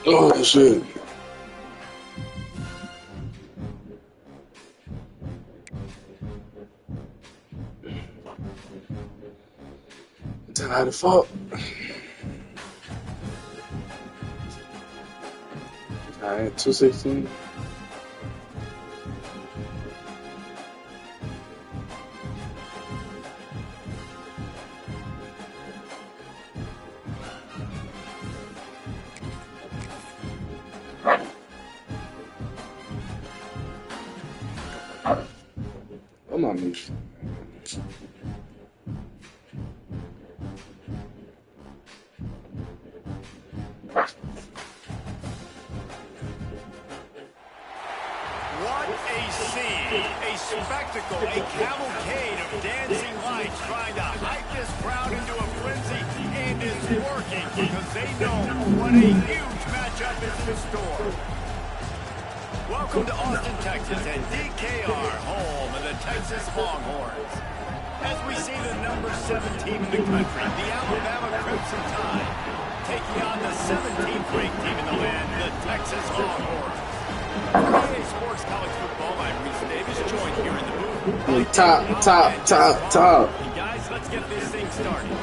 Oh, shit. Tied the fuck. Alright, 216. Come on, Mish. What a scene, a spectacle, a cavalcade of dancing lights trying to hype this crowd into a frenzy, and it's working because they know what a huge matchup is in store. Welcome to Austin, Texas, and DKR, home of the Texas Longhorns. As we see the number 7 team in the country, the Alabama Crimson Tide, taking on the 17th ranked team in the land, the Texas Longhorns. EA Sports College Football, I'm Reese Davis, joined here in the booth. Top. And guys, let's get this thing started.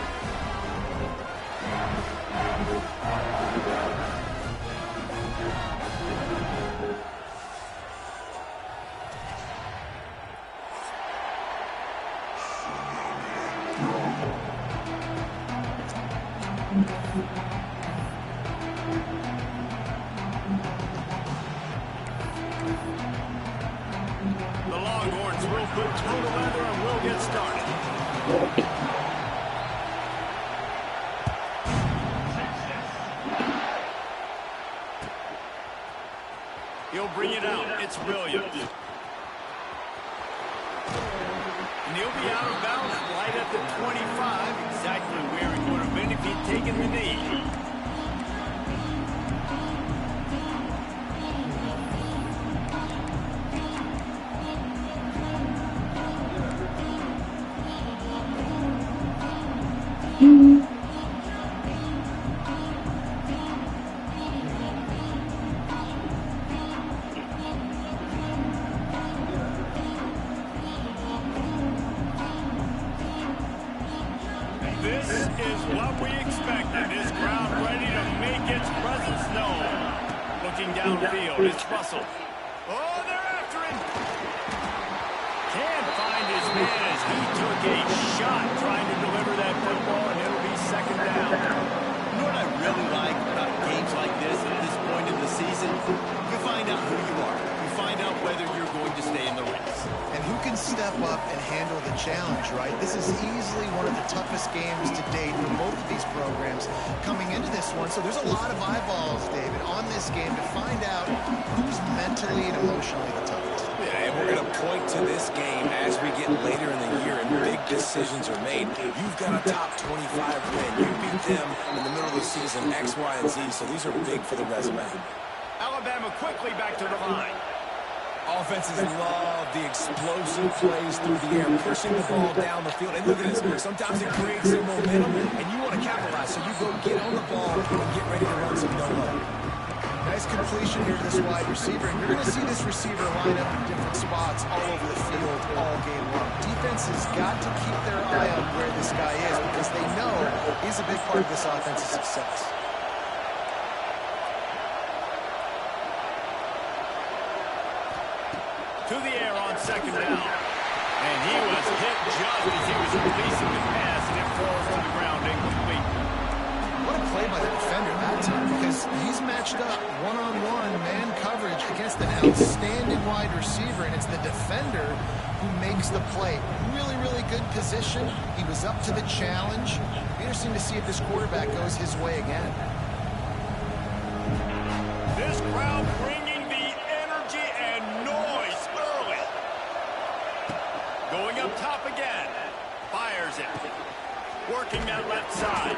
The Longhorns will put toe to leather and will get started. He'll bring it out. It's Williams. And he'll be out of bounds right at the 25, exactly where he would have been if he'd taken the knee. This is what we expected. This downfield. It's Russell. Oh, they're after him. Can't find his man as he took a shot trying to deliver that football, and it'll be second down. You know what I really like about games like this at this point in the season? You find out who you are. You find out whether you're going to stay in the race. And who can step up and handle the challenge, right? This is easily one of the toughest games to date for both of these programs coming into this one. So there's a lot of eyeballs, David, on this game to find out who's mentally and emotionally the toughest. Yeah, and we're going to point to this game as we get later in the year and big decisions are made. You've got a top 25 win. You beat them in the middle of the season, X, Y, and Z, so these are big for the resume. Alabama quickly back to the line. Offenses love the explosive plays through the air, pushing the ball down the field. And look at this. Sometimes it creates some momentum, and you want to capitalize. So you go get on the ball and get ready to run some no-look. Nice completion here to this wide receiver. And you're going to see this receiver line up in different spots all over the field all game long. Defense has got to keep their eye on where this guy is because they know he's a big part of this offense's success. To the air on second down. And he was hit just as he was releasing the pass, and it falls to the ground incomplete. What a play by the defender that time, because he's matched up one-on-one man coverage against an outstanding wide receiver, and it's the defender who makes the play. Really, really good position. He was up to the challenge. Interesting to see if this quarterback goes his way again. This crowd bringing the energy and noise early. Going up top again. Fires it. Working that left side.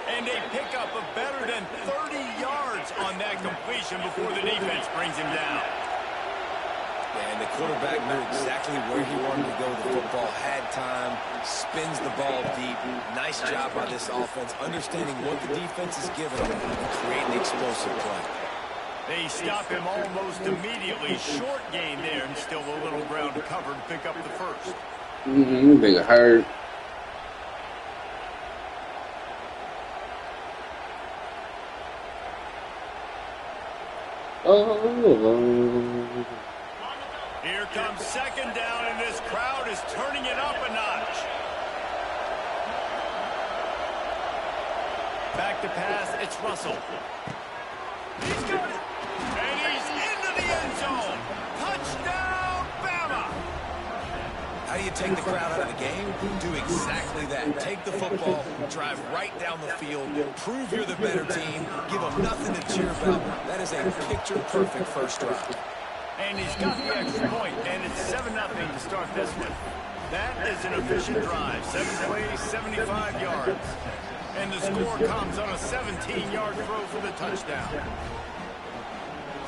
And a pickup of better than 30 yards on that completion before the defense brings him down. And the quarterback knew exactly where he wanted to go with the football, had time, spins the ball deep. Nice job by this offense, understanding what the defense is giving them and creating the explosive play. They stop him almost immediately. Short gain there, and still a little ground to cover to pick up the first. They got hurt. Here comes second down, and this crowd is turning it up a notch. Back to pass, it's Russell. He's got it, and he's into the end zone. Touchdown, Bama! How do you take the crowd out of the game? Do exactly that. Take the football, drive right down the field, prove you're the better team, give them nothing to cheer about. That is a picture-perfect first drive. And he's got the extra point, and it's 7-0 to start this one. That is an efficient drive. 7 plays, 75 yards. And the score comes on a 17-yard throw for the touchdown.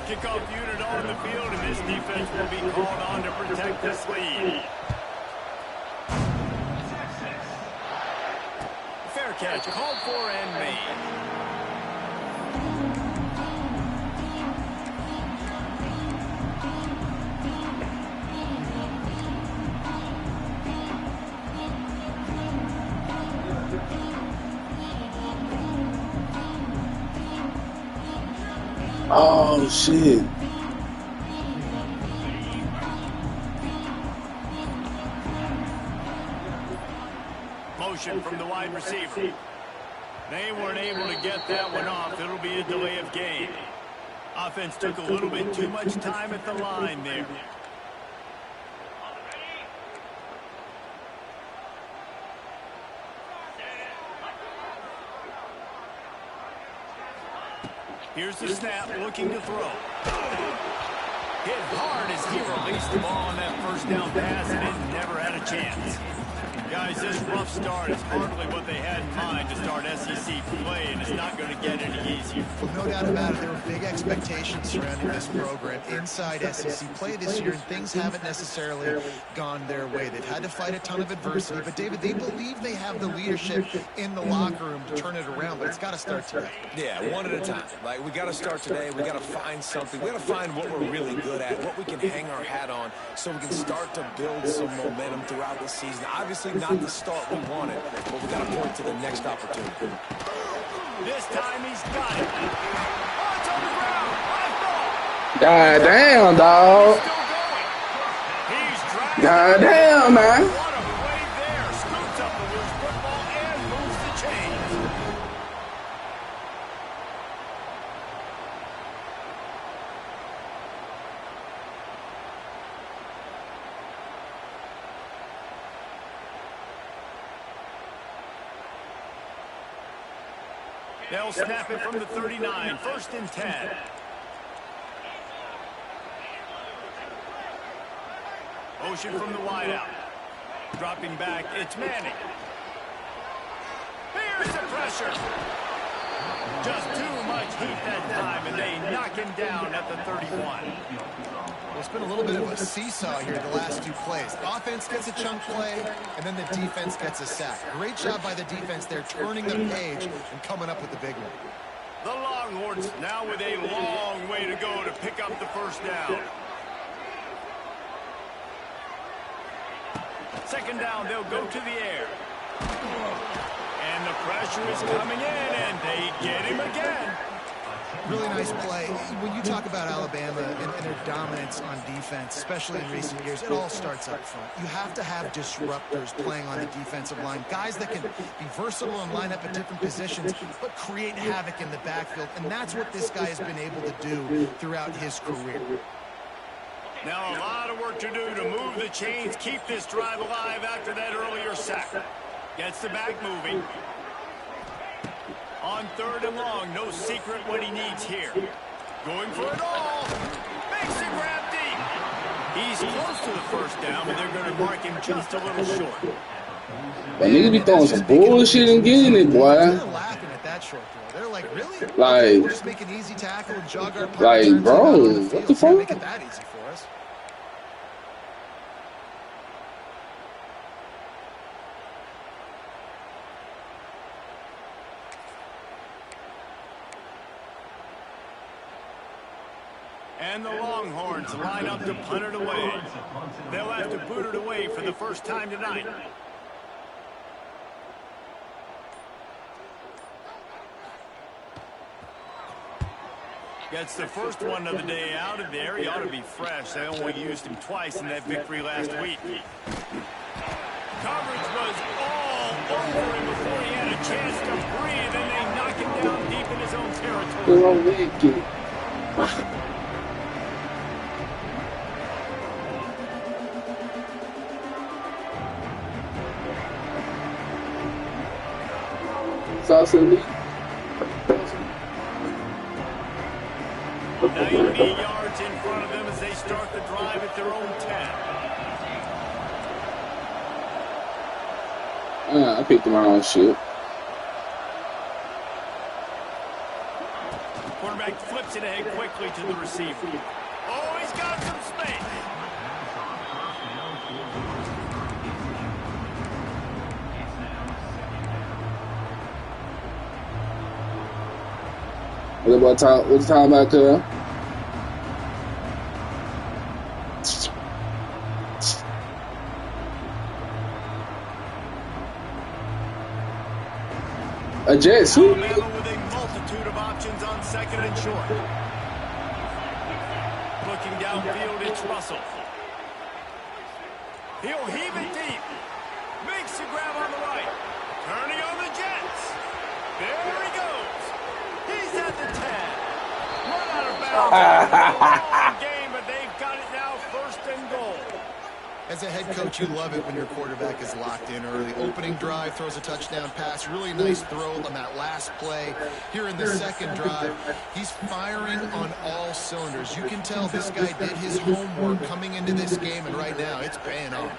Kickoff unit on the field, and this defense will be called on to protect this lead. Fair catch called for and made. Oh, shit. Motion from the wide receiver. They weren't able to get that one off. It'll be a delay of game. Offense took a little bit too much time at the line there. Here's the snap, looking to throw. Hit hard as he released the ball on that first down pass, and it never had a chance. Guys, this rough start is hardly what they had in mind to start SEC play, and it's not going to get any easier. Well, no doubt about it. There were big expectations surrounding this program inside SEC play this year, and things haven't necessarily gone their way. They've had to fight a ton of adversity, but, David, they believe they have the leadership in the locker room to turn it around, but it's got to start today. Yeah, one at a time. Like, we got to start today. We got to find something. We got to find what we're really good at, what we can hang our hat on, so we can start to build some momentum throughout the season. Obviously, not the start we wanted, but we got to point to the next opportunity. This time he's got it. Oh, it's on the ground. High ball. God damn, dog. God damn, man. What a play there. Scoops up the loose football and moves the chains. They'll snap it from the 39. 1st and 10. Ocean from the wideout. Dropping back, it's Manning. Here's the pressure. Just too much heat that time, and they knock him down at the 31. Well, it's been a little bit of a seesaw here the last 2 plays. Offense gets a chunk play, and then the defense gets a sack. Great job by the defense there, turning the page and coming up with the big one. The Longhorns now with a long way to go to pick up the 1st down. 2nd down, they'll go to the air. And the pressure is coming in, and they get him again. Really nice play. When you talk about Alabama and their dominance on defense, especially in recent years, it all starts up front. You have to have disruptors playing on the defensive line, guys that can be versatile and line up at different positions, but create havoc in the backfield, and that's what this guy has been able to do throughout his career. Now a lot of work to do to move the chains, keep this drive alive after that earlier sack. Gets the back moving. On 3rd and long, no secret what he needs here. Going for it all. Makes the grab deep. He's close to the 1st down, but they're going to mark him just a little short. But niggas be throwing some bullshit and getting it, boy. They're laughing at that short throw. They're like, really? Like, We'll just make an easy tackle and jog our punt like, returns bro, out on the what field. the fuck? Make it that easy for us. And the Longhorns line up to punt it away. They'll have to boot it away for the 1st time tonight. Gets the 1st one of the day out of there. He ought to be fresh. They only used him twice in that victory last week. Coverage was all over him before he had a chance to breathe, and they knock him down deep in his own territory. Salsa Lee. 90 yards in front of them as they start the drive at their own 10. I picked my own shit. Quarterback flips it ahead quickly to the receiver. Oh, he's got some space. What's the time about there? A jet sweep. Alabama with a multitude of options on 2nd and short. Looking downfield, it's Russell. He'll heave it deep. Makes the grab on the right. Turning on the Jets. There he goes. He's at the 10. Run out of bounds. Long game, but they've got it now 1st and goal. As a head coach, you love it when your quarterback is locked in early. Opening drive, throws a touchdown pass. Really nice throw on that last play. Here in the 2nd drive, he's firing on all cylinders. You can tell this guy did his homework coming into this game, and right now it's paying off.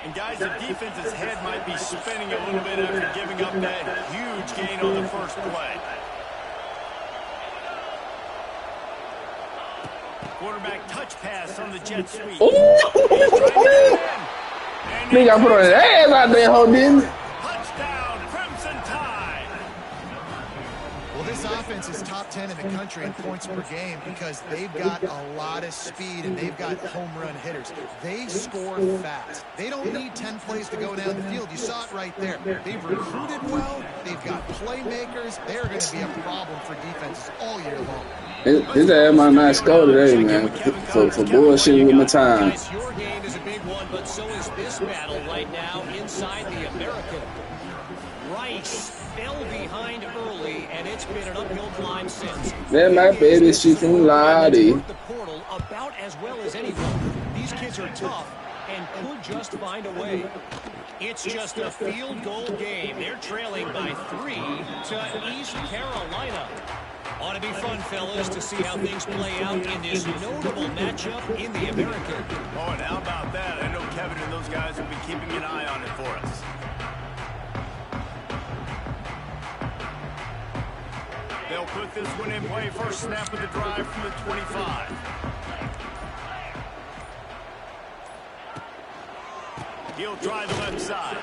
And guys, the defense's head might be spinning a little bit after giving up that huge gain on the 1st play. Quarterback touch pass on the jet sweep. Nigga, I put on his ass out there, ho, didn't it? Touchdown, Crimson Tide. Well, this offense is top 10 in the country in points per game because they've got a lot of speed and they've got home run hitters. They score fast. They don't need 10 plays to go down the field. You saw it right there. They've recruited well. They've got playmakers. They're going to be a problem for defenses all year long. His ass might not score today, man, for bullshit with my time. Guys, your game is a big one, but so is this battle right now inside the American. Rice fell behind early, and it's been an uphill climb since. That my baby, she from Lottie. The portal about as well as anyone. These kids are tough and could just find a way. It's just a field goal game. They're trailing by 3 to East Carolina. Ought to be fun, fellas, to see how things play out in this notable matchup in the American. Oh, and how about that? I know Kevin and those guys will be keeping an eye on it for us. They'll put this one in play. First snap of the drive from the 25. He'll try the left side.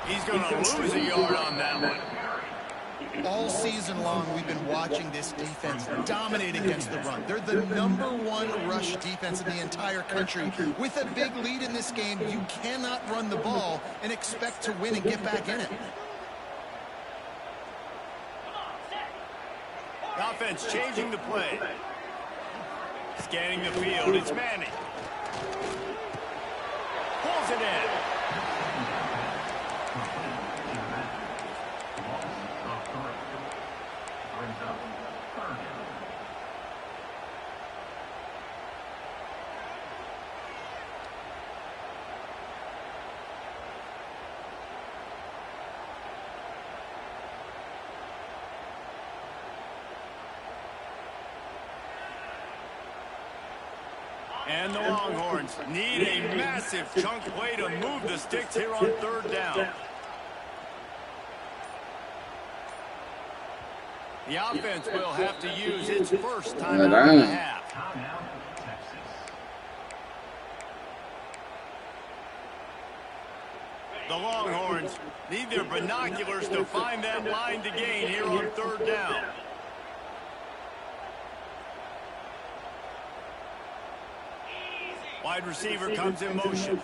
He's going to lose a yard on that one. All season long, we've been watching this defense dominate against the run. They're the #1 rush defense in the entire country. With a big lead in this game, you cannot run the ball and expect to win and get back in it. The offense changing the play. Scanning the field. It's Manning. Pulls it in. And the Longhorns need a massive chunk play to move the sticks here on 3rd down. The offense will have to use its first timeout in the half. The Longhorns need their binoculars to find that line to gain here on 3rd down. Wide receiver comes in motion.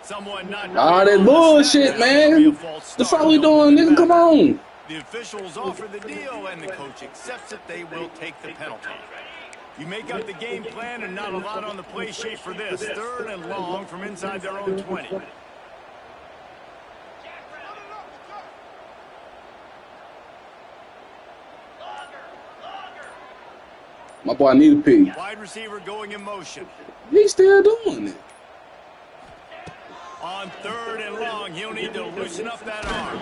Someone not. All that bullshit, man. The fuck we doing, nigga? Come on. The officials offer the deal, and the coach accepts it. They will take the penalty. You make up the game plan, and not a lot on the play sheet for this. 3rd and long from inside their own 20. My boy need a pee. Wide receiver going in motion. He's still doing it. On 3rd and long, he'll need to loosen up that arm.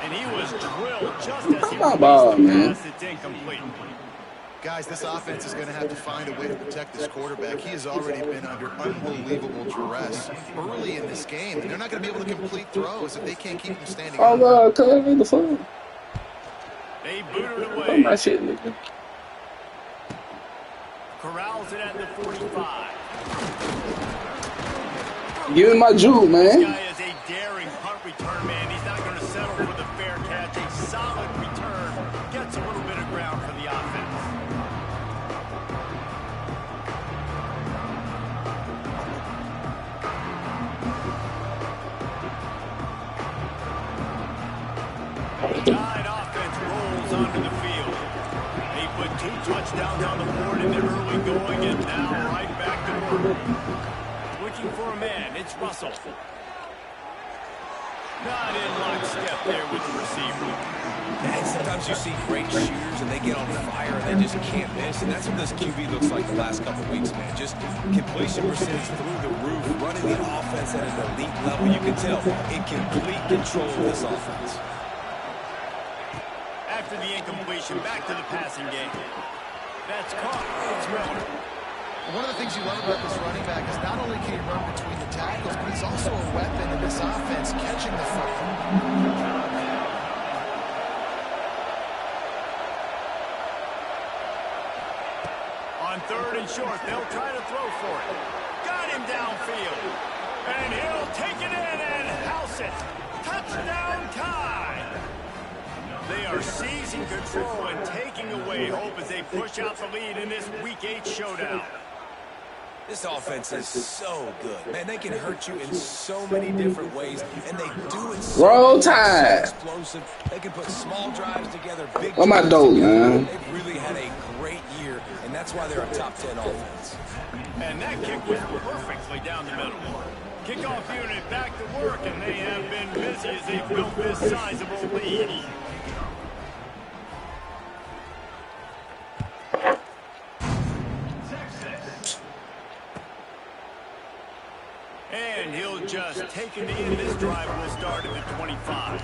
And he was drilled just as he released the pass. It's incomplete. Guys, this offense is going to have to find a way to protect this quarterback. He has already been under unbelievable duress early in this game. And they're not going to be able to complete throws if they can't keep him standing up. Oh, God, cut in the phone. They booted away. Oh, my shit, nigga. Corrals it at the 45. Give me my jewel, man. This guy is a daring punt return man. He's not going to settle for the fair catch. A solid return. Gets a little bit of ground for the offense. The Tide offense rolls onto the field. They put 2 touchdowns on the board in their early going, and now right back to work. Looking for a man. It's Russell. Not in lockstep there with the receiver. And sometimes you see great shooters and they get on fire and they just can't miss. And that's what this QB looks like the last couple weeks, man. Just completion percentage through the roof, running the offense at an elite level. You can tell in complete control of this offense. After the incompletion, back to the passing game. That's caught. It's Miller. One of the things you love about this running back is not only can he run between the tackles, but he's also a weapon in this offense, catching the football. On 3rd and short, they'll try to throw for it. Got him downfield. And he'll take it in and house it. Touchdown tie. They are seizing control and taking away hope as they push out the lead in this Week 8 showdown. This offense is so good. Man, they can hurt you in so many different ways, and they do it so Roll Tide. explosive. They can put small drives together, big What my drives dope, together. man? They've really had a great year, and that's why they're a top 10 offense. And that kick was perfectly down the middle. Kickoff unit back to work, and they have been busy as they've built this sizable lead. And he'll just take it in. This drive will start at the 25.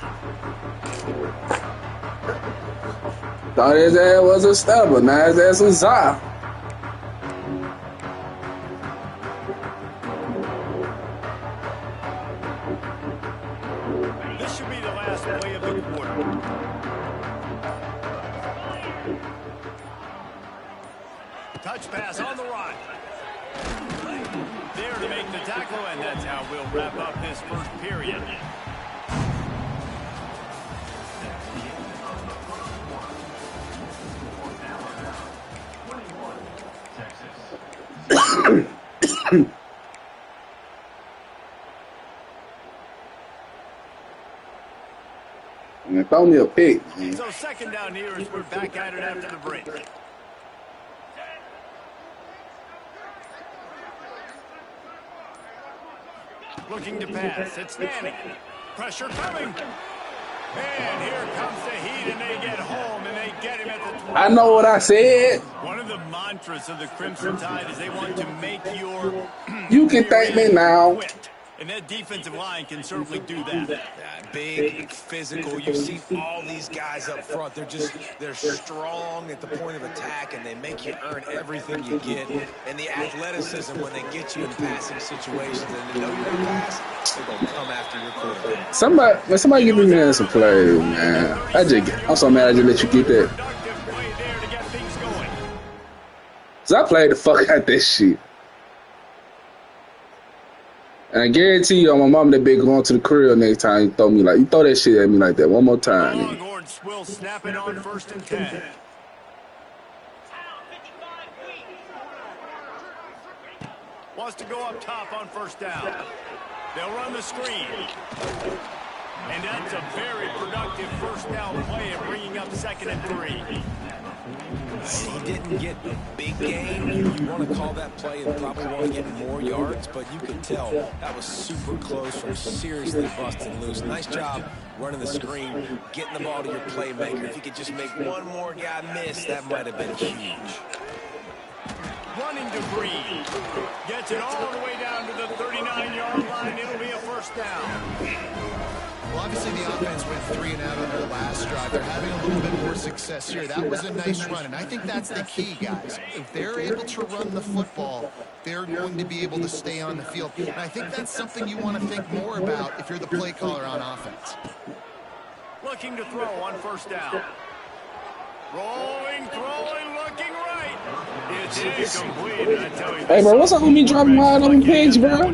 Thought his ass was a stubber. Now his ass was soft. This should be the last play of the quarter. Touch pass on the run. There to make the tackle, and that's how we'll wrap up this first period. Man, throw me a pick. Man. So second down here as we're back at it after the break. Looking to pass. It's Manning. Pressure coming. And here comes the heat, and they get home, and they get him at the 20. I know what I said. One of the mantras of the Crimson Tide is they want to make your You can thank me now. quit. And that defensive line can certainly do that. Big, physical. You see all these guys up front. They're strong at the point of attack, and they make you earn everything you get. And the athleticism when they get you in passing situations and they know you're going to pass, they're going to come after your quarterback. Somebody give me man some play, man. I'm so mad I just let you get that. Productive play there to get things going. Cause I played the fuck out that shit. And I guarantee you, my mom that big going to the crib next time you throw that shit at me like that one more time. Nigga. Longhorns will snap it on 1st and 10. Wants to go up top on 1st down. They'll run the screen. And that's a very productive 1st down play of bringing up 2nd and 3. He didn't get a big gain. You want to call that play and probably want to get more yards, but you could tell that was super close from seriously busting loose. Nice job running the screen, getting the ball to your playmaker. If you could just make one more guy miss, that might have been huge. Running to Green. Gets it all the way down to the 39-yard line. It'll be a 1st down. Well, obviously the offense went 3 and out on their last drive. They're having a little bit more success here. That was a nice run, and I think that's the key, guys. If they're able to run the football, they're going to be able to stay on the field. And I think that's something you want to think more about if you're the play caller on offense. Looking to throw on 1st down. Rolling, throwing, looking right. It's incomplete. I tell you, Hey, bro, what's up with me dropping wide open page, bro?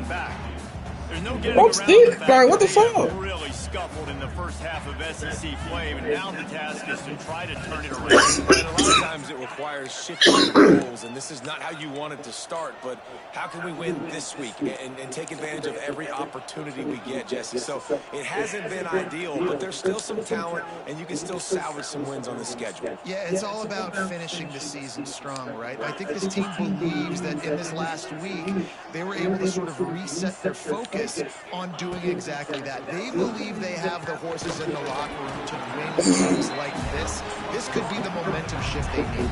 There's no getting I'm around still, the fact like, what the that they fuck? really scuffled in the first half of SEC play, and now the task is to try to turn it around. And a lot of times it requires shifting the goals, and this is not how you wanted to start, but how can we win this week and take advantage of every opportunity we get, Jesse? So it hasn't been ideal, but there's still some talent, and you can still salvage some wins on the schedule. Yeah, it's all about finishing the season strong, right? I think this team believes that in this last week, they were able to sort of reset their focus on doing exactly that. They believe they have the horses in the locker room to win games like this. This could be the momentum shift they need.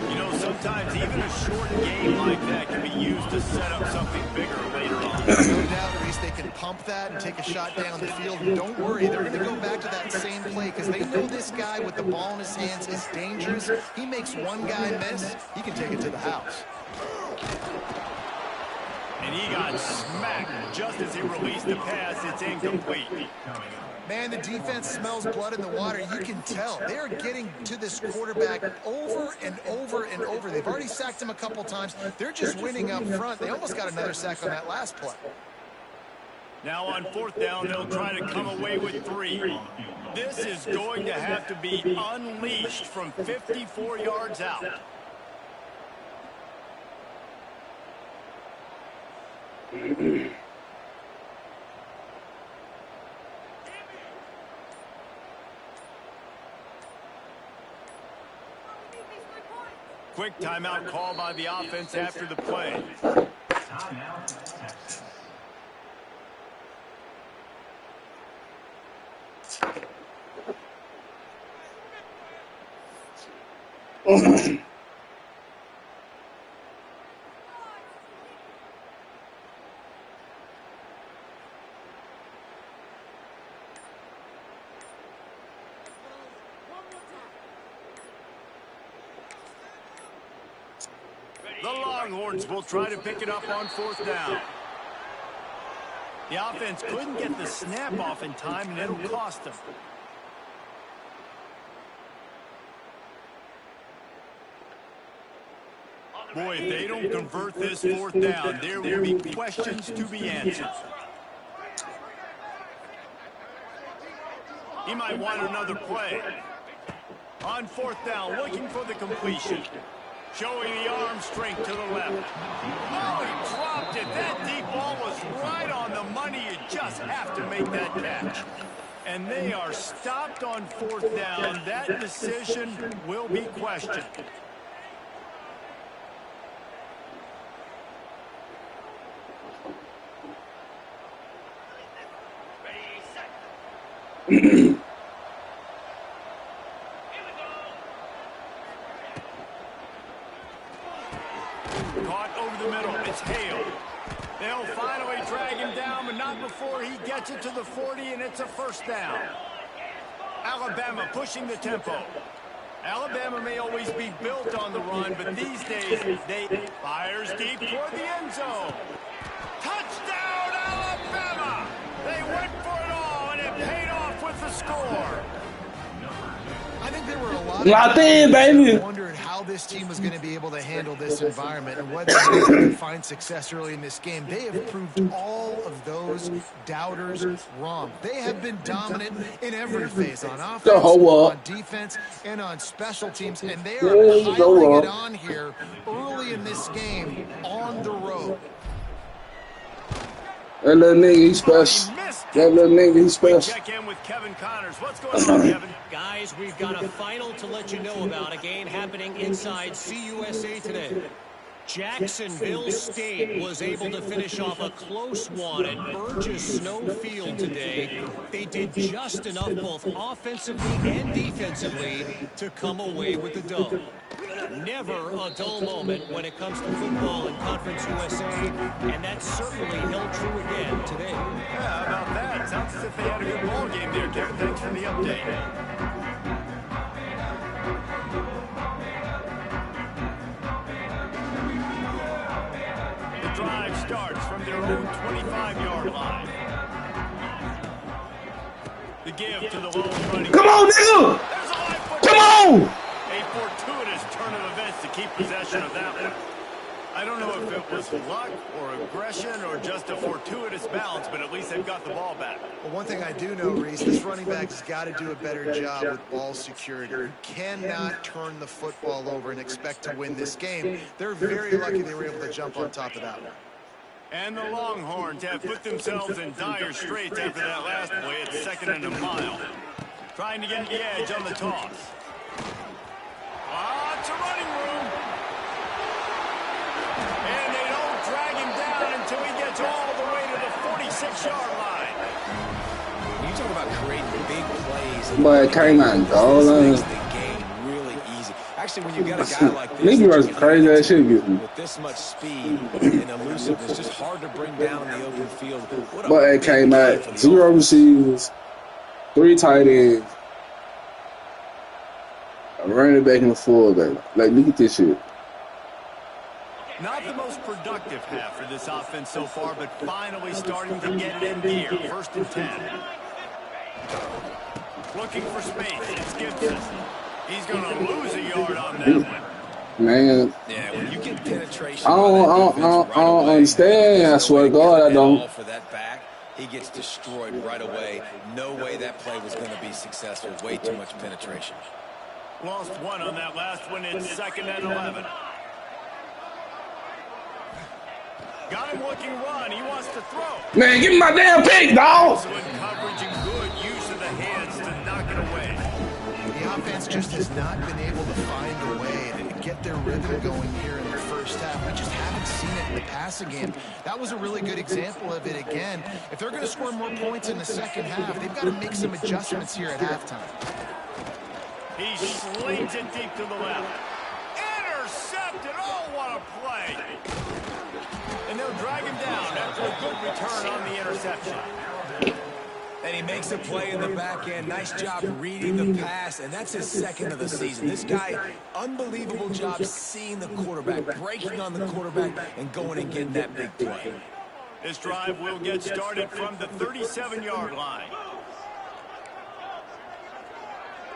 You know, sometimes even a short game like that can be used to set up something bigger later on. No doubt, at least they can pump that and take a shot down the field. And don't worry, they're going to go back to that same play because they know this guy with the ball in his hands is dangerous. He makes one guy miss, he can take it to the house. And he got smacked just as he released the pass. It's incomplete. Man, the defense smells blood in the water. You can tell. They're getting to this quarterback over and over and over. They've already sacked him a couple times. They're just winning up front. They almost got another sack on that last play. Now on 4th down, they'll try to come away with 3. This is going to have to be unleashed from 54 yards out. Quick timeout call by the offense after the play. The Longhorns will try to pick it up on 4th down. The offense couldn't get the snap off in time, and it'll cost them. Boy, if they don't convert this 4th down, there will be questions to be answered. He might want another play. On 4th down, looking for the completion. Showing the arm strength to the left. Oh, he dropped it. That deep ball was right on the money. You just have to make that catch. And they are stopped on 4th down. That decision will be questioned. Caught over the middle. It's Hale. They'll finally drag him down, but not before he gets it to the 40, and it's a 1st down. Alabama pushing the tempo. Alabama may always be built on the run, but these days, they fires deep toward the end zone. Touchdown, Alabama! They went for it all, and it paid off with the score. I think there were a lot Locked of in, times baby. wondered how this team was going to be able to handle this environment and whether they could find success early in this game. They have proved all of those doubters wrong. They have been dominant in every phase, on offense, on defense, and on special teams, and they are piling it on here early in this game on the road. That little nigga, he's special. That little nigga, he's special. Check in with Kevin Connors. What's going on, Kevin? Guys, we've got a final to let you know about, a game happening inside CUSA today. Jacksonville State was able to finish off a close one at Burgess Snow Field today. They did just enough both offensively and defensively to come away with the dub. Never a dull moment when it comes to football in Conference USA, and that certainly held true again today. Yeah, how about that? Sounds as if they had a good ball game there, Kevin. Thanks for the update. The drive starts from their own 25-yard line. The give to the lone running. Come on, nigga! Come on! A fortuitous turn of events to keep possession of that one. I don't know if it was luck or aggression or just a fortuitous bounce, but at least they've got the ball back. Well, one thing I do know, Reese, this running back has got to do a better job with ball security. You cannot turn the football over and expect to win this game. They're very lucky they were able to jump on top of that one. And the Longhorns have put themselves in dire straits after that last play. It's 2nd and a mile. Trying to get the edge on the toss. It's a running room. And they don't drag him down until he gets all the way to the 46-yard line. When you talk about creating big plays, Boy, it came out, dog. makes the game really easy. Actually, when you got a guy like this, Nigga runs crazy ass shit. with this much speed and elusiveness, just hard to bring down in the open field. But it came out 0 receivers, 3 tight ends, a running back and a fullback. Like, look at this shit. Not the most productive half for this offense so far, but finally starting to get it in gear. 1st and 10. Looking for space. It's Gibson. He's going to lose a yard on that one. Man, Yeah, when you get penetration, I don't understand. I swear to God, I don't. For that back, he gets destroyed right away. No way that play was going to be successful. Way too much penetration. Lost one on that last one. It's 2nd and 11. Got him looking run. He wants to throw. Man, give me my damn pick, dog. Excellent coverage and good use of the hands to knock it away. The offense just has not been able to find a way to get their rhythm going here in the first half. We just haven't seen it in the passing game. That was a really good example of it again. If they're going to score more points in the second half, they've got to make some adjustments here at halftime. He slings it deep to the left. Intercepted. Oh, what a play. And they'll drag him down after a good return on the interception. And he makes a play in the back end. Nice job reading the pass, and that's his 2nd of the season. This guy, unbelievable job seeing the quarterback, breaking on the quarterback, and going and getting that big play. This drive will get started from the 37-yard line.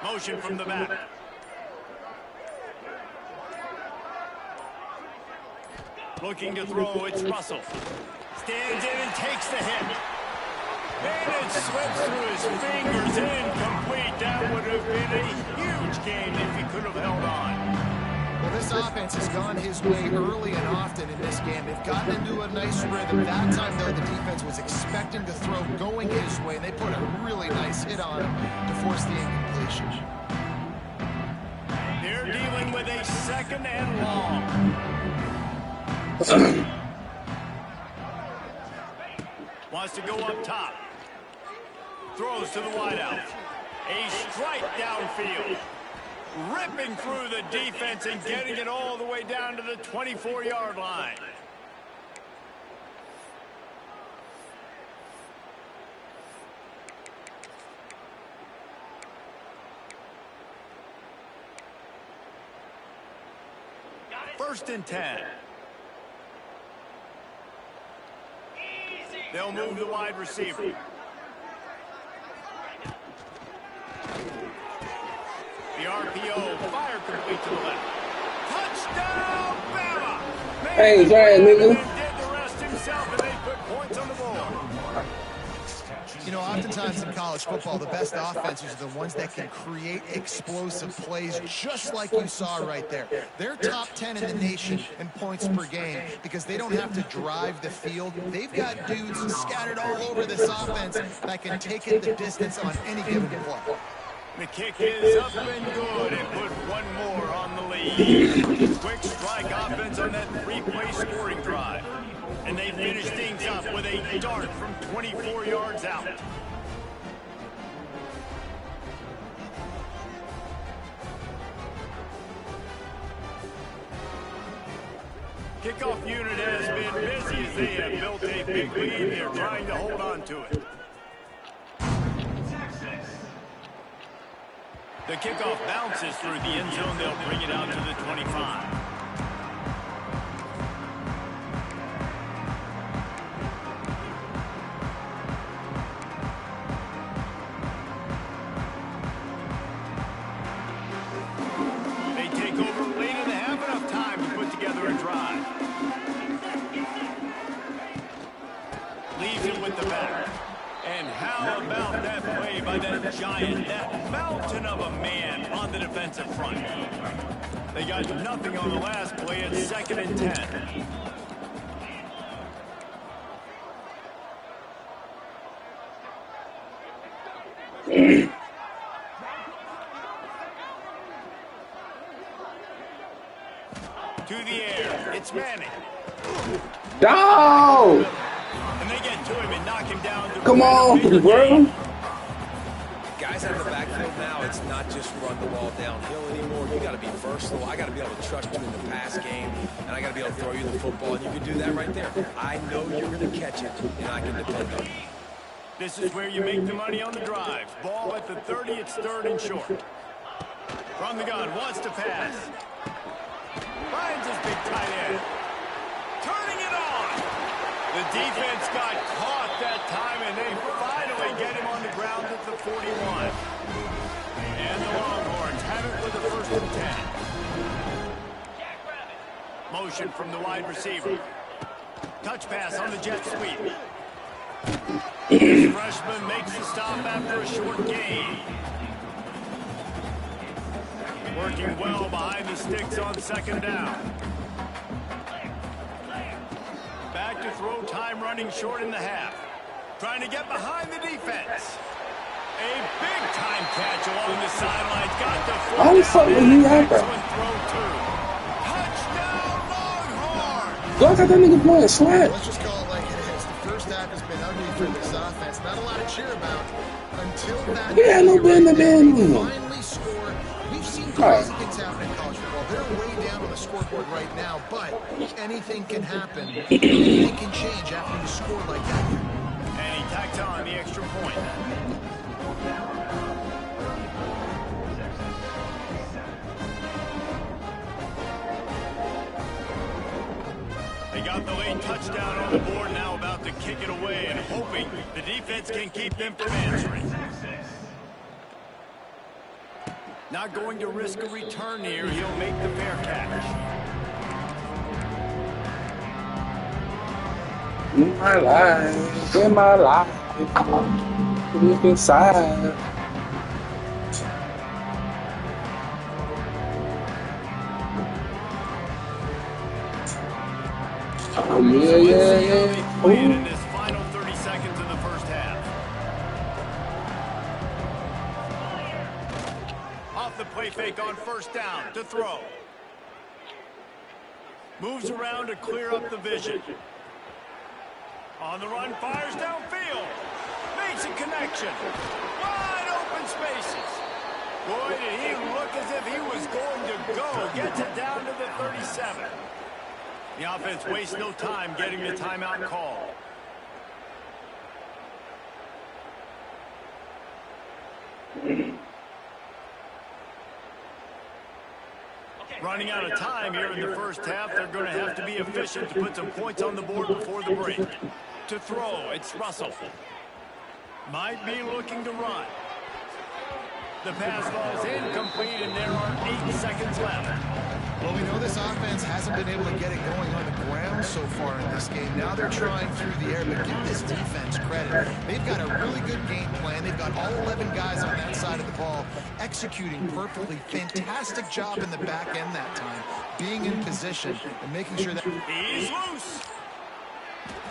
Motion from the back. Looking to throw, it's Russell. Stands in and takes the hit. And it slips through his fingers, incomplete. That would have been a huge gain if he could have held on. Well, this offense has gone his way early and often in this game. They've gotten into a nice rhythm. That time, though, the defense was expecting to throw going his way. They put a really nice hit on him to force the incompletion. They're dealing with a 2nd and long. Wants to go up top. Throws to the wideout. A strike downfield. Ripping through the defense and getting it all the way down to the 24-yard line. First and 10. They'll move the wide receiver. The RPO, fire complete to the left. Touchdown, Bama! Hey, it's right, nigga. Did the rest himself, and they put points on the board. You know, oftentimes in college football, the best offenses are the ones that can create explosive plays, just like you saw right there. They're top 10 in the nation in points per game because they don't have to drive the field. They've got dudes scattered all over this offense that can take it the distance on any given play. The kick is up and good, and put one more on the lead. Quick strike offense on that 3-play scoring drive. And they finish things up with a dart from 24 yards out. Kickoff unit has been busy as they have built a big lead. They're trying to hold on to it. The kickoff bounces through the end zone. They'll bring it out to the 25. They take over late and have enough time to put together a drive. Leaves it with the back. And how about that play by that giant, that mountain of a man on the defensive front? They got nothing on the last play. It's 2nd and 10. To the air. It's Manning. Dog! And they get to him and knock him down. Come on, bro. Guys out of the backfield now, it's not just run the ball downhill anymore. You got to be versatile. I got to be able to trust you in the pass game, and I got to be able to throw you the football, and you can do that right there. I know you're going to catch it, and I can depend on you. This is where you make the money on the drive. Ball at the 30, it's 3rd and short. From the gun, wants to pass. Finds his big tight end. The defense got caught that time, and they finally get him on the ground at the 41. And the Longhorns have it with the 1st and 10. Motion from the wide receiver. Touch pass on the jet sweep. The freshman makes the stop after a short gain. Working well behind the sticks on 2nd down. Back to throw time, running short in the half. Trying to get behind the defense. A big-time catch along the sidelines. Got the foot How the fuck down did and he the have next that? one throw too. Touchdown, Longhorns! Look at that nigga playing swag. Let's just call it like it is. The first half has been ugly for this offense. Not a lot to cheer about until that. He had no business being in. Finally scored. We've seen crazy things happen in college football. They're way down on the scoreboard right now, but anything can happen. Anything can change after you score like that. And he tacks on the extra point. They got the late touchdown on the board, now about to kick it away and hoping the defense can keep them from answering. Not going to risk a return here. He'll make the fair catch. In my life, deep inside. Oh, yeah. Playing in this final 30 seconds of the first half. Off the play fake on 1st down to throw. Moves around to clear up the vision. On the run, fires downfield. Makes a connection. Wide open spaces. Boy, did he look as if he was going to go. Gets it down to the 37. The offense wastes no time getting the timeout call. Running out of time here in the first half. They're going to have to be efficient to put some points on the board before the break. To throw, it's Russell. Might be looking to run. The pass falls incomplete, and there are 8 seconds left. Well, we know this offense hasn't been able to get it going on the ground so far in this game. Now they're trying through the air, but give this defense credit. They've got a really good game plan. They've got all 11 guys on that side of the ball executing perfectly. Fantastic job in the back end that time, being in position and making sure that... He's loose.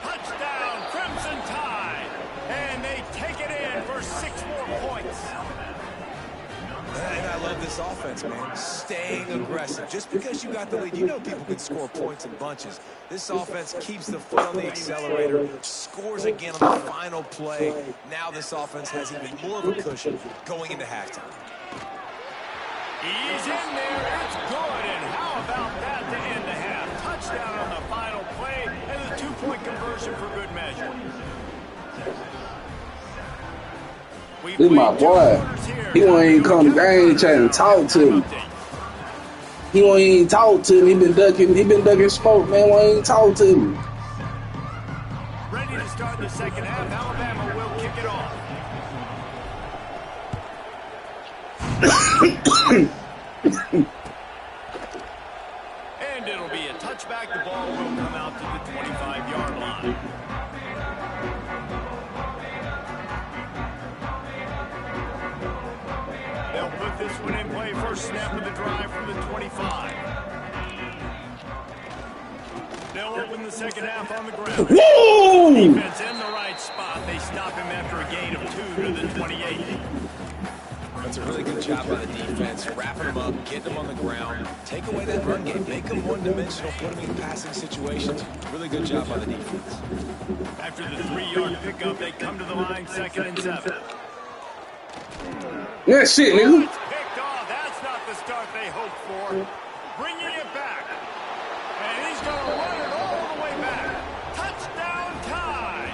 Touchdown, Crimson Tide. And they take it in for 6 more points. And I love this offense, man. Staying aggressive. Just because you got the lead, you know people can score points in bunches. This offense keeps the foot on the accelerator, scores again on the final play. Now this offense has even more of a cushion going into halftime. He's in there. It's good. And how about that to end the half? Touchdown on the final play and the 2-point conversion for good measure. This is my boy. He won't even come to the game trying to talk to me. He won't even talk to me. He been ducking smoke, man. Won't even talk to me. Ready to start the second half. Alabama will kick it off. And it'll be a touchback. The ball will come out to the 25-yard line. They'll put this one in play. First snap of the drive from the 25. They'll open the second half on the ground. Woo! Defense in the right spot. They stop him after a gain of 2 to the 28. That's a really good job by the defense, wrapping them up, getting them on the ground, take away that run game, make them one-dimensional, put them in passing situations. Really good job by the defense. After the 3-yard pickup, they come to the line, 2nd and 7. That shit, nigga. It's picked off. That's not the start they hoped for. Bringing it back. And he's going to run it all the way back. Touchdown time.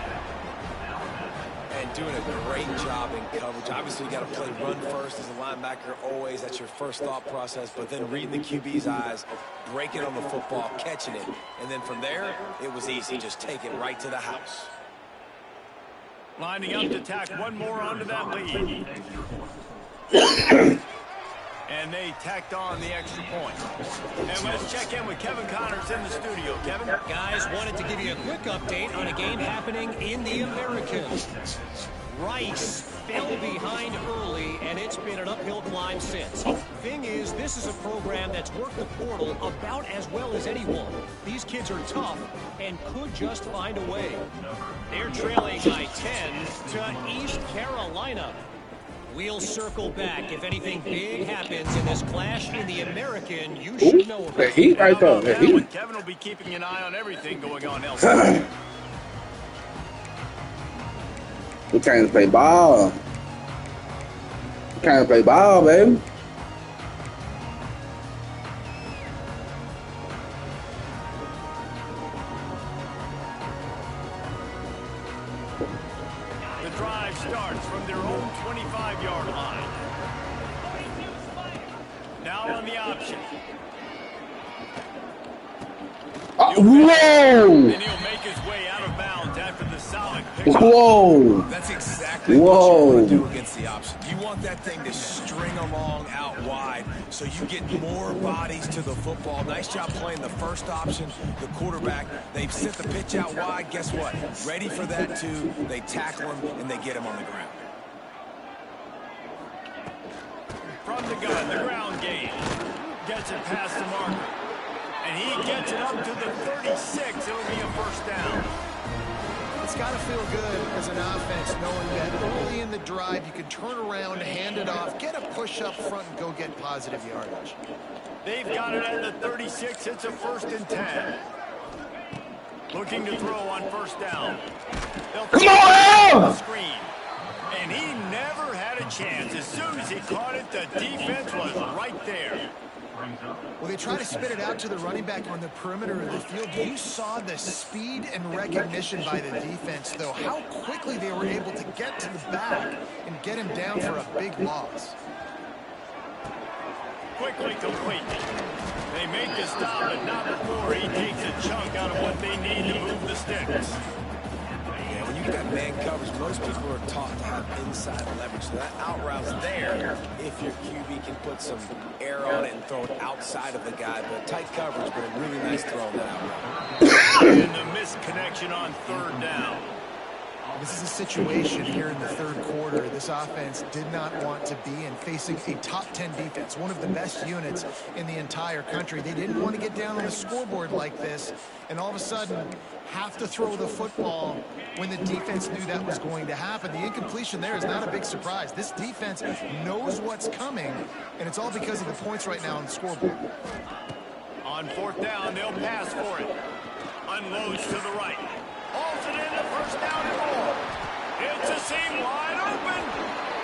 And doing a great job in coverage. Obviously, you got to play run first as a linebacker always. That's your first thought process. But then reading the QB's eyes, breaking on the football, catching it. And then from there, it was easy. Just take it right to the house. Lining up to tack one more onto that lead. And they tacked on the extra point. And let's check in with Kevin Connors in the studio. Kevin? Guys, wanted to give you a quick update on a game happening in the American. Rice fell behind early, and it's been an uphill climb since. Thing is, this is a program that's worked the portal about as well as anyone. These kids are tough and could just find a way. They're trailing by 10 to East Carolina. We'll circle back. If anything big happens in this clash in the American, you should know about it. The heat right there. The heat. Kevin will be keeping an eye on everything going on elsewhere. We can't play ball. We can't play ball, baby. The drive starts from their own 25-yard line. Now on the option. Whoa! And he'll make his way out of bounds after the solid pickup. Whoa! That's exactly what you want to do against the option. You want that thing to string along out wide so you get more bodies to the football. Nice job playing the first option, the quarterback. They've sent the pitch out wide. Guess what? Ready for that too. They tackle him and they get him on the ground. From the gun, the ground game. Gets it past the marker. And he gets it up to the 36. It'll be a first down. It's got to feel good as an offense knowing that early in the drive you can turn around, hand it off, get a push up front, and go get positive yardage. They've got it at the 36. It's a 1st and 10. Looking to throw on first down. Come on! The screen. And he never had a chance. As soon as he caught it, the defense was right there. Well, they try to spit it out to the running back on the perimeter of the field. You saw the speed and recognition by the defense, though. How quickly they were able to get to the back and get him down for a big loss. Quickly complete. They make the stop, but not before he takes a chunk out of what they need to move the sticks. Yeah, when you got man coverage, most people are taught to have inside leverage. So that out route's there if your QB can put some air on it and throw it outside of the guy. But tight coverage, but a really nice throw on that out route. And the missed connection on 3rd down. This is a situation here in the 3rd quarter this offense did not want to be in, facing a top 10 defense, one of the best units in the entire country. They didn't want to get down on the scoreboard like this and all of a sudden have to throw the football when the defense knew that was going to happen. The incompletion there is not a big surprise. This defense knows what's coming, and it's all because of the points right now on the scoreboard. On 4th down, they'll pass for it. Unloads to the right. Holds it in the 1st down and more. It's a seam wide open.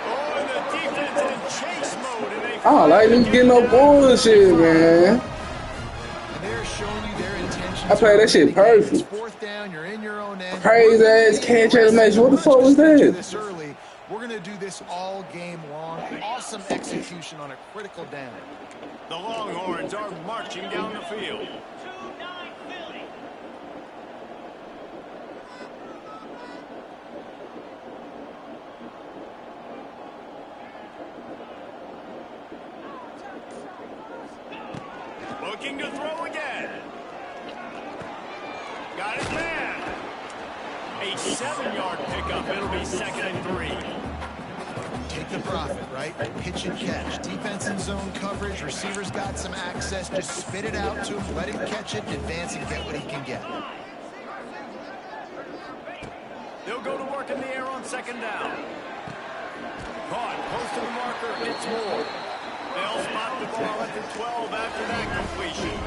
Oh, and the defense in chase mode. And they I don't like them getting no bullshit, man. And they're showing you their intentions. I play that shit perfect. It's 4th down, you're in your own end. Crazy ass catch animation. What the fuck was that? This early. We're going to do this all game long. Awesome execution on a critical down. The Longhorns are marching down the field. Looking to throw again. Got his man. A 7-yard pickup. It'll be 2nd and 3. Take the profit, right? Pitch and catch. Defense in zone coverage. Receivers got some access. Just spit it out to him. Let him catch it, advance, and get what he can get. They'll go to work in the air on 2nd down. Caught. Close to the marker. It's more. They'll spot the ball at the 12 after that completion.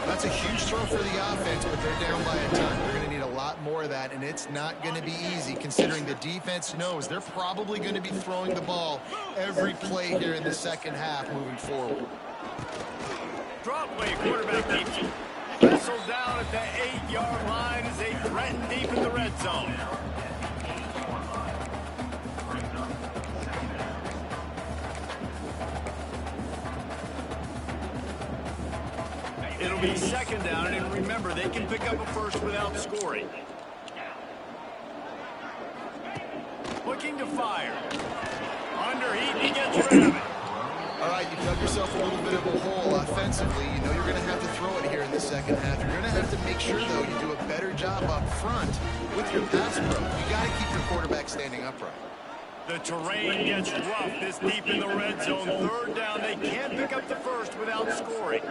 That's a huge throw for the offense, but they're down by a ton. They're going to need a lot more of that, and it's not going to be easy considering the defense knows they're probably going to be throwing the ball every play here in the 2nd half moving forward. Drop play, quarterback keeps it. Wrestled down at the 8-yard line as they threaten deep in the red zone. be second down, and remember, they can pick up a first without scoring. Looking to fire. Underheat, he gets rid of it. All right, you've dug yourself a little bit of a hole offensively. You know you're going to have to throw it here in the second half. You're going to have to make sure, though, you do a better job up front with your pass pro. You got to keep your quarterback standing upright. The terrain gets rough this deep in the red zone. Third down, they can't pick up the first without scoring.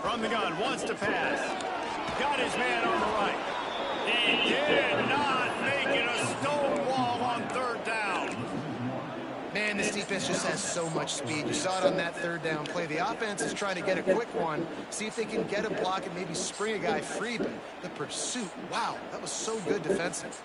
From the gun, wants to pass. Got his man on the right. He did not make it a stone wall on third down. Man, this defense just has so much speed. You saw it on that third down play. The offense is trying to get a quick one, see if they can get a block and maybe spring a guy free, but the pursuit, wow, that was so good defensive.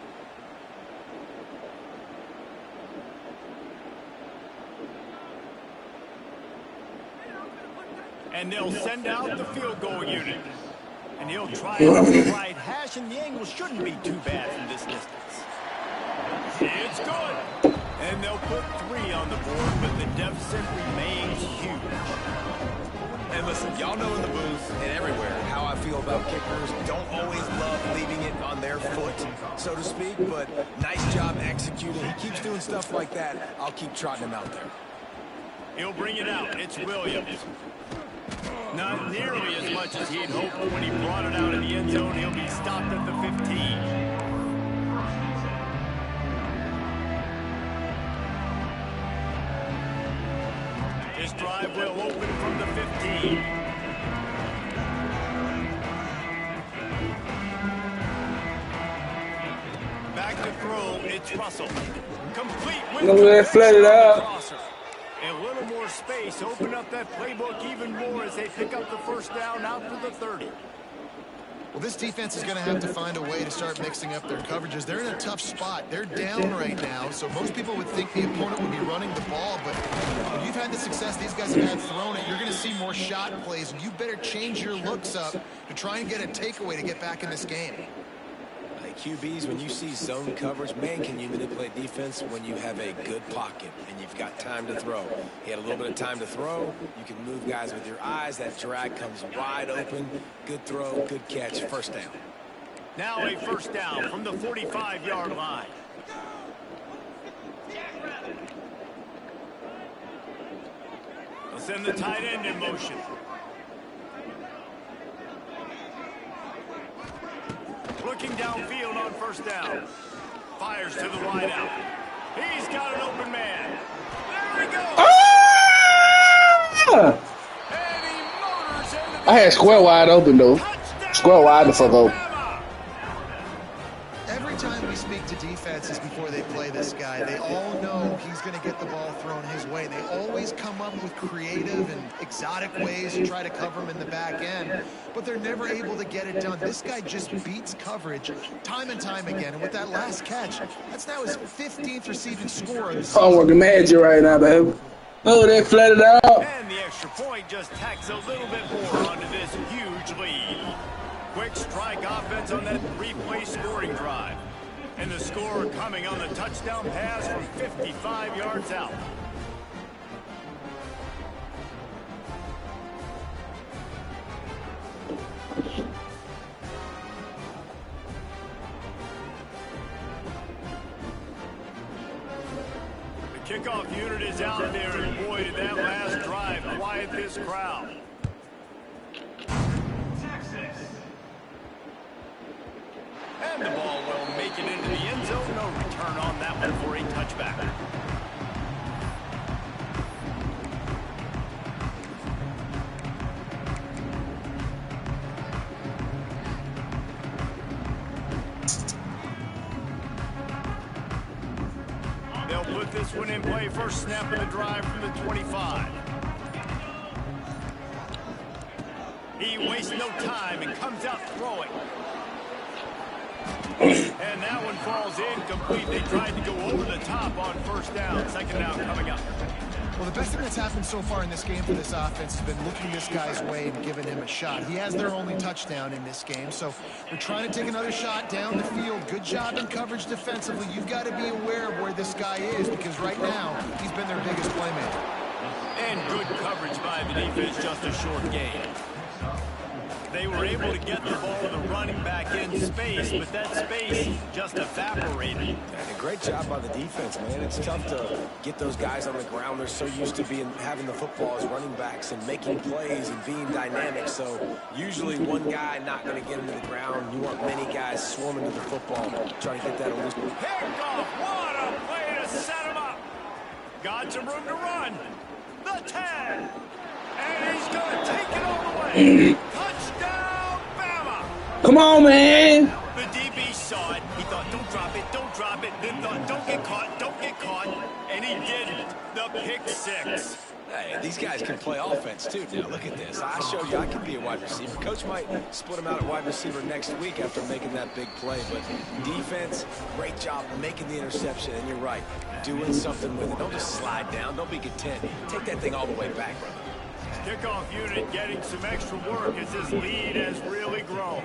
And they'll send out the field goal unit. And he'll try it on the right hash, and the angle shouldn't be too bad from this distance. It's good. And they'll put 3 on the board, but the deficit remains huge. And listen, y'all know in the booth and everywhere how I feel about kickers. Don't always love leaving it on their foot, so to speak, but nice job executing. He keeps doing stuff like that. I'll keep trotting him out there. He'll bring it out. It's Williams. Not nearly as much as he'd hoped, but when he brought it out in the end zone, he'll be stopped at the 15. This drive will open from the 15. Back to throw, it's Russell. Complete with They flooded out. A little more space, open up that playbook even more as they pick up the first down out to the 30. Well, this defense is going to have to find a way to start mixing up their coverages. They're in a tough spot. They're down right now, so most people would think the opponent would be running the ball, but when you've had the success these guys have had throwing it, you're going to see more shot plays, and you better change your looks up to try and get a takeaway to get back in this game. QBs, when you see zone coverage, man, can you manipulate defense when you have a good pocket and you've got time to throw. He had a little bit of time to throw. You can move guys with your eyes. That drag comes wide open. Good throw, good catch, first down. Now a first down from the 45-yard line. They'll send the tight end in motion. Looking downfield on first down. Fires to the wideout. He's got an open man. There he goes. Ah! And he motors into the I had square wide open, though. Square wide the fuck open. Every time we speak to defenses before they play this guy, they all know he's going to get the ball thrown his way. They always come up with creative and exotic ways to try to cover him in the back end, but they're never able to get it done. This guy just beats coverage time and time again, and with that last catch, that's now his 15th receiving score of the season. I'm working magic right now, baby. Oh, they flooded out. And the extra point just tacks a little bit more onto this huge lead. Quick strike offense on that 3-play scoring drive. And the score coming on the touchdown pass from 55 yards out. The kickoff unit is out there, and boy, did that last drive quiet this crowd. And the ball will make it into the end zone. No return on that one for a touchback. They'll put this one in play. First snap of the drive from the 25. He wastes no time and comes out throwing. And that one falls incomplete. They tried to go over the top on first down. Second down coming up. Well, the best thing that's happened so far in this game for this offense has been looking this guy's way and giving him a shot. He has their only touchdown in this game, so they're trying to take another shot down the field. Good job in coverage defensively. You've got to be aware of where this guy is, because right now he's been their biggest playmaker. And good coverage by the defense, just a short gain. They were able to get the ball to the running back in space, but that space just evaporated. And a great job by the defense, man. It's tough to get those guys on the ground. They're so used to having the football as running backs and making plays and being dynamic. So usually one guy not going to get into the ground. You want many guys swarming to the football, trying to get that loose. Pick off! What a play to set him up! Got some room to run. The 10. And he's going to take it all the way. Touchdown, Bama! Come on, man. The DB saw it. He thought, don't drop it, don't drop it. Then thought, don't get caught, don't get caught. And he didn't. The pick 6. Hey, these guys can play offense, too. Now, look at this. I showed you I can be a wide receiver. Coach might split him out at wide receiver next week after making that big play. But defense, great job making the interception. And you're right, doing something with it. Don't just slide down. Don't be content. Take that thing all the way back, brother. Kickoff unit getting some extra work as his lead has really grown.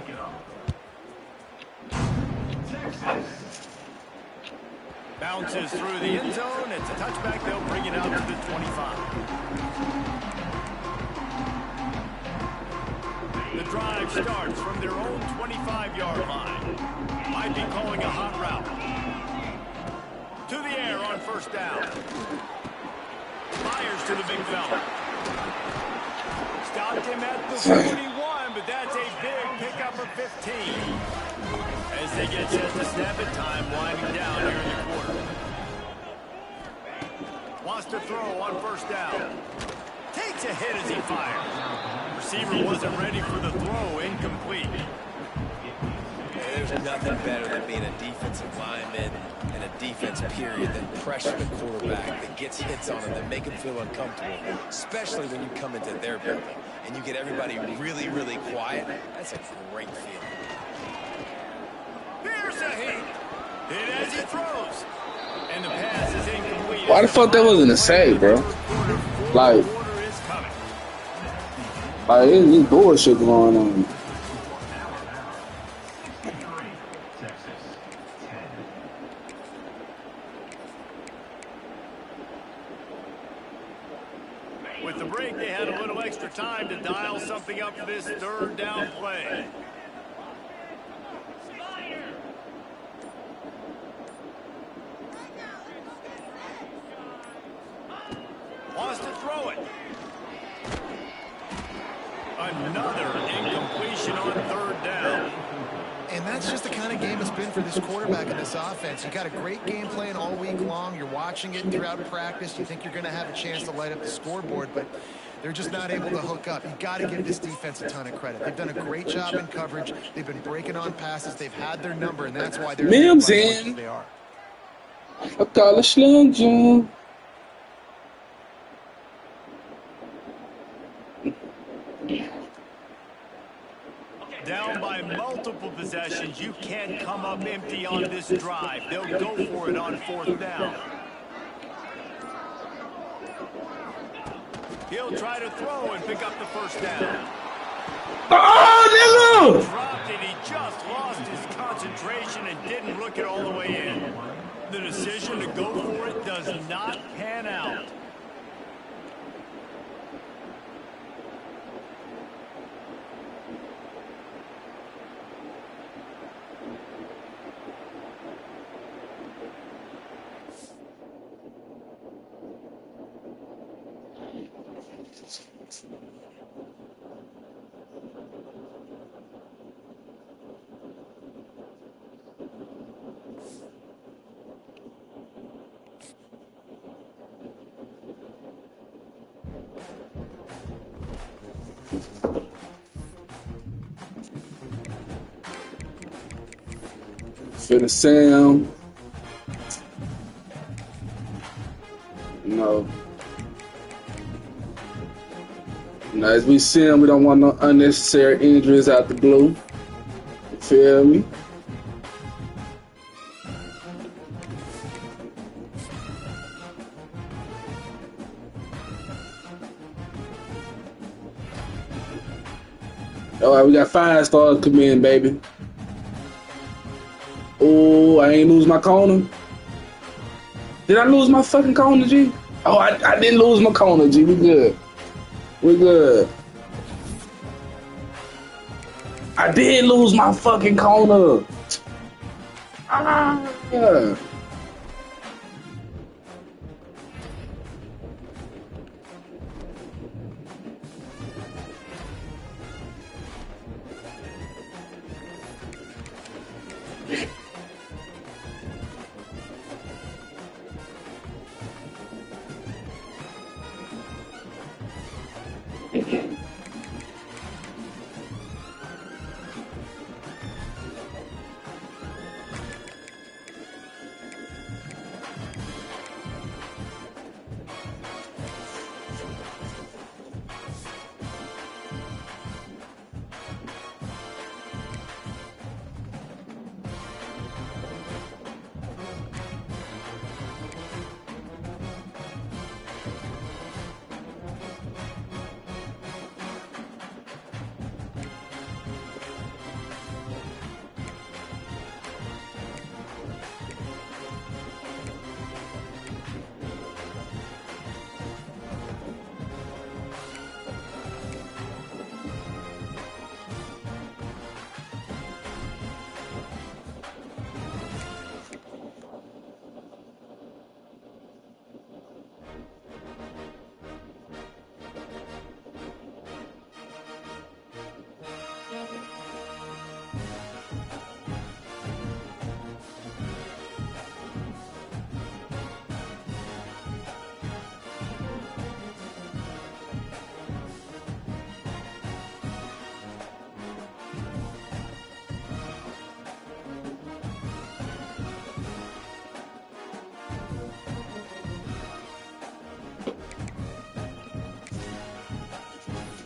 Bounces through the end zone. It's a touchback. They'll bring it out to the 25. The drive starts from their own 25-yard line. Might be calling a hot route. To the air on first down. Fires to the big fella. Stopped him at the 41, but that's a big pickup of 15. As they get set to snap it, time winding down here in the quarter. Wants to throw on first down. Takes a hit as he fires. Receiver wasn't ready for the throw, incomplete. There's nothing better than being a defensive lineman and a defense period than pressuring a quarterback that gets hits on him that make him feel uncomfortable, especially when you come into their building and you get everybody really, really quiet. That's a great feeling. Here's a hit. Hit as he throws. And the pass is incomplete. Why the fuck that wasn't a save, bro? Like this bullshit going on. With the break, they had a little extra time to dial something up for this third down play. Wants to throw it. Another incompletion on third down. And that's just the kind of game it's been for this quarterback in this offense. You got a great game plan all week long. You're watching it throughout practice. You think you're going to have a chance to light up the scoreboard, but they're just not able to hook up. You got to give this defense a ton of credit. They've done a great job in coverage. They've been breaking on passes. They've had their number, and that's why they're Mims in. they are. I call a slung Jim. Down by multiple possessions, you can't come up empty on this drive. They'll go for it on fourth down. He'll try to throw and pick up the first down. Oh, nigga! Dropped it. He just lost his concentration and didn't look it all the way in. The decision to go for it does not pan out. For the Sam. No. Now, as we see him, we don't want no unnecessary injuries out the blue. You feel me? All right, we got 5 stars come in, baby. Oh, I ain't lose my corner. Did I lose my fucking corner, G? Oh, I didn't lose my corner, G. We good. We good. I did lose my fucking corner. Ah.